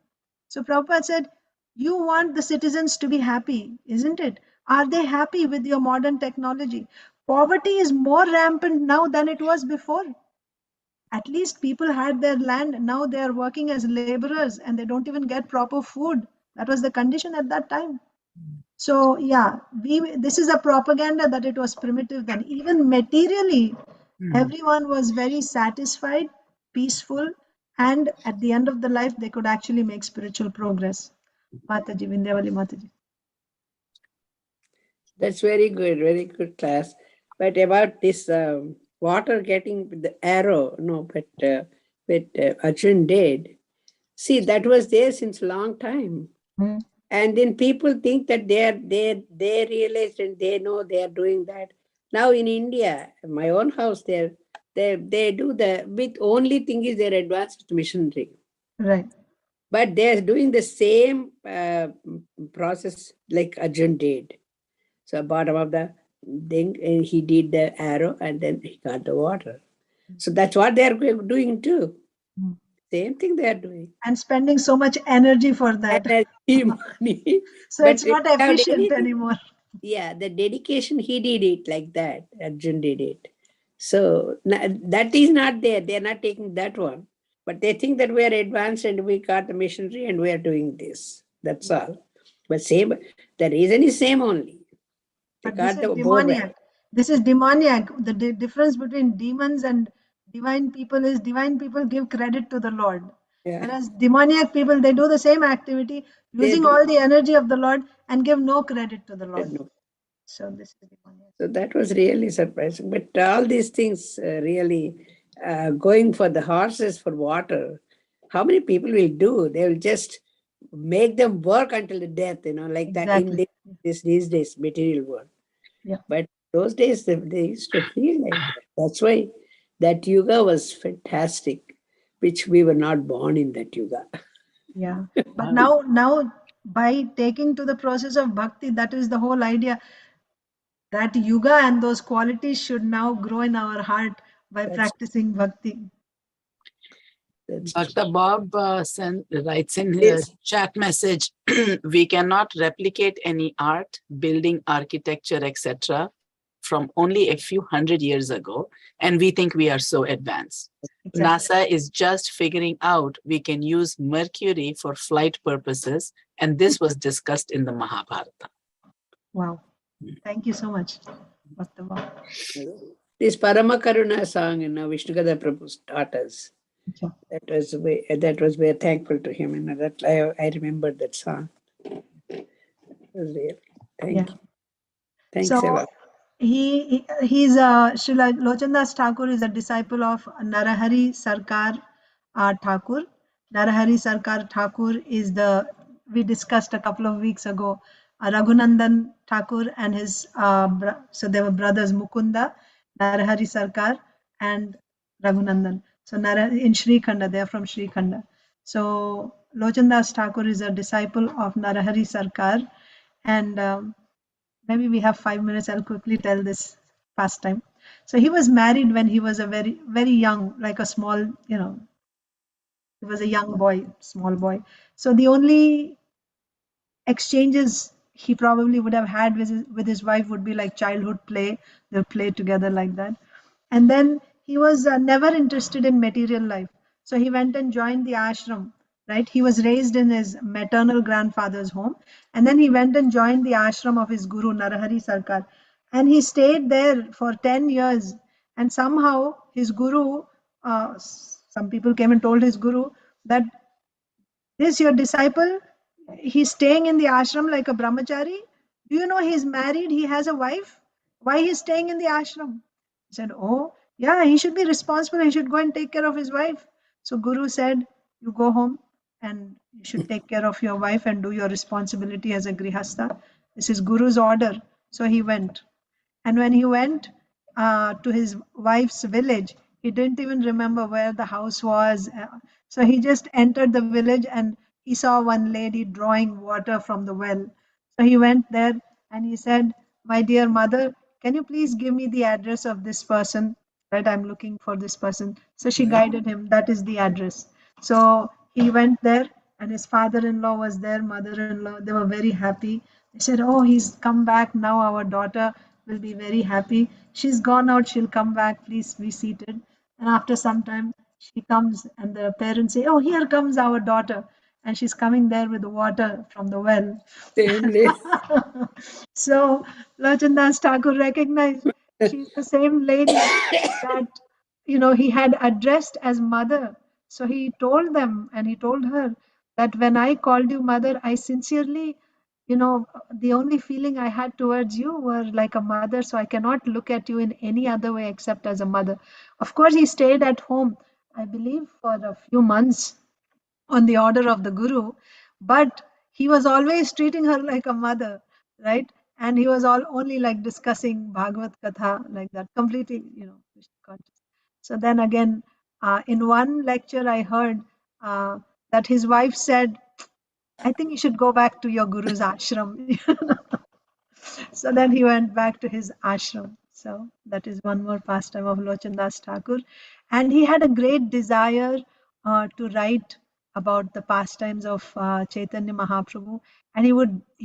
So Prabhupada said, you want the citizens to be happy, isn't it? Are they happy with your modern technology? Poverty is more rampant now than it was before. At least people had their land. Now they are working as laborers and they don't even get proper food. That was the condition at that time. So yeah, this is a propaganda that it was primitive then. Even materially, everyone was very satisfied, peaceful, and at the end of the life, they could actually make spiritual progress. Mataji, Vindhyavali Mataji. That's very good class. But about this water getting the arrow, no, but But Arjun did. See, that was there since a long time. Hmm. And then people think that they realized and they know they are doing that. Now in India, my own house, they do the with only thing is their advanced missionary. Right. But they're doing the same process like Arjun did. So bottom of the thing, he did the arrow and then he got the water. So that's what they are doing too. Mm. Same thing they are doing. And spending so much energy for that. Energy, money. So it's not without efficient anything. anymore. Yeah, the dedication, he did it like that. Arjun did it. So that is not there. They are not taking that one. But they think that we are advanced and we got the machinery and we are doing this. That's all. But same, the reason is same only. They But this got is the board right. demoniac. This is demoniac. The difference between demons and divine people is divine people give credit to the Lord. Yeah. Whereas demoniac people, they do the same activity using all the energy of the Lord and give no credit to the Lord. No. So this is demoniac. So that was really surprising. But all these things really going for the horses for water, how many people will do? They will just make them work until the death, like Exactly. that in these days, material work. Yeah. But those days, they used to feel like that. That's why that yuga was fantastic, which we were not born in that yuga. Yeah. But now by taking to the process of bhakti, that is the whole idea. That yuga and those qualities should now grow in our heart by practicing bhakti. Dr. Bob writes in Yes. his chat message, we cannot replicate any art, building, architecture, etc. from only a few hundred years ago, and we think we are so advanced. Exactly. NASA is just figuring out we can use Mercury for flight purposes, and this was discussed in the Mahabharata. Wow. Thank you so much, Dr. Bob. This Paramakaruna song, Vishnugada Prabhu taught us. Okay. That was very thankful to him, that I remembered that song. It was real. Thank you. Thanks a lot. He's Srila Lochandas Thakur is a disciple of Narahari Sarkar Thakur. Narahari Sarkar Thakur is we discussed a couple of weeks ago, Raghunandan Thakur and his, so they were brothers Mukunda, Narahari Sarkar and Raghunandan. So in Sri Khanda, they are from Sri Khanda. So Lochandas Thakur is a disciple of Narahari Sarkar, and maybe we have 5 minutes. I'll quickly tell this pastime. So he was married when he was a very, very young, like a small, he was a young boy, small boy. So the only exchanges he probably would have had with his wife would be like childhood play. They'll play together like that. And then he was never interested in material life. So he went and joined the ashram, right? He was raised in his maternal grandfather's home. And then he went and joined the ashram of his guru, Narahari Sarkar. And he stayed there for 10 years. And somehow his guru, some people came and told his guru that this your disciple, he's staying in the ashram like a brahmachari. Do you know he's married? He has a wife. Why he's staying in the ashram? He said, oh, yeah, he should be responsible. He should go and take care of his wife. So Guru said, you go home and you should take care of your wife and do your responsibility as a grihastha. This is Guru's order. So he went. And when he went to his wife's village, he didn't even remember where the house was. So he just entered the village and he saw one lady drawing water from the well. So he went there and he said, my dear mother, can you please give me the address of this person? Right, I'm looking for this person. So she guided him. That is the address. So he went there and his father-in-law was there, mother-in-law. They were very happy. They said, oh, he's come back now. Our daughter will be very happy. She's gone out. She'll come back. Please be seated. And after some time, she comes and the parents say, oh, here comes our daughter. And she's coming there with the water from the well. Same lady. So Lochandas Thakur recognized she's the same lady that he had addressed as mother. So he told them and he told her that when I called you mother, I sincerely, the only feeling I had towards you were like a mother. So I cannot look at you in any other way except as a mother. Of course, he stayed at home I believe, for a few months on the order of the Guru, but he was always treating her like a mother, right? And he was only like discussing Bhagavad Katha like that, completely, Krishna conscious. So then again, in one lecture, I heard that his wife said, I think you should go back to your Guru's ashram. So then he went back to his ashram. So that is one more pastime of Lochan Das Thakur. And he had a great desire to write about the pastimes of Chaitanya Mahaprabhu. And he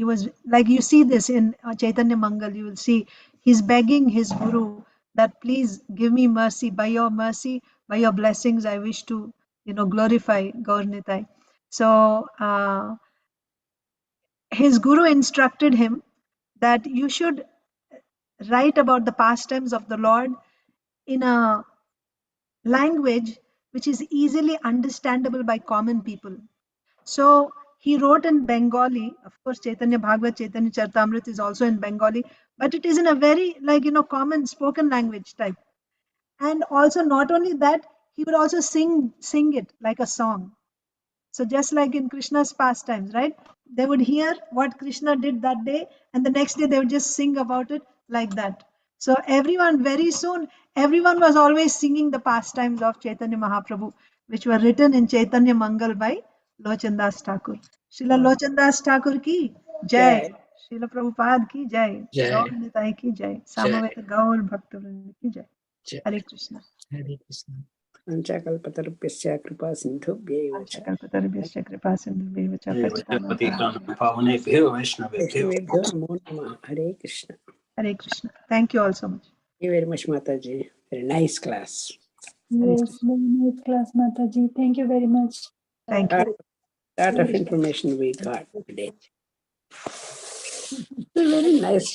was like, you see this in Chaitanya Mangal, you will see he's begging his Guru that please give me mercy. By your mercy, by your blessings, I wish to, glorify Gaur Nitai. So his Guru instructed him that you should write about the pastimes of the Lord in a language which is easily understandable by common people. So he wrote in Bengali. Of course, Chaitanya Bhagavat, Chaitanya Charitamrita is also in Bengali, but it is in a very common spoken language type. And also not only that, he would also sing it like a song. So just like in Krishna's pastimes, right? They would hear what Krishna did that day, and the next day they would just sing about it like that. So very soon, everyone was always singing the pastimes of Chaitanya Mahaprabhu, which were written in Chaitanya Mangal by Lochan Das Thakur. Srila Lochan Das Thakur ki jai. Srila Prabhupada ki jai. Jai. Gaur Nitai ki jai. Samaveta Gaur Bhakta ki jai. Jai. Hare Krishna. Hare Krishna. Panchakalpatarupyasya kripa sindhubhyaiva cha. Panchakalpatarubhyascha kripa sindhubhyaiva cha पतितानां पतितानां पावनेभ्यो वैष्णवेभ्यो Vaishnavebhyo namo namah. Hare Krishna. Hare Krishna. Thank you all so much. Thank you very much, Mataji. Very nice class. Yes, very nice class, Mataji. Thank you very much. Thank Lot, you. lot of information we got today. Very nice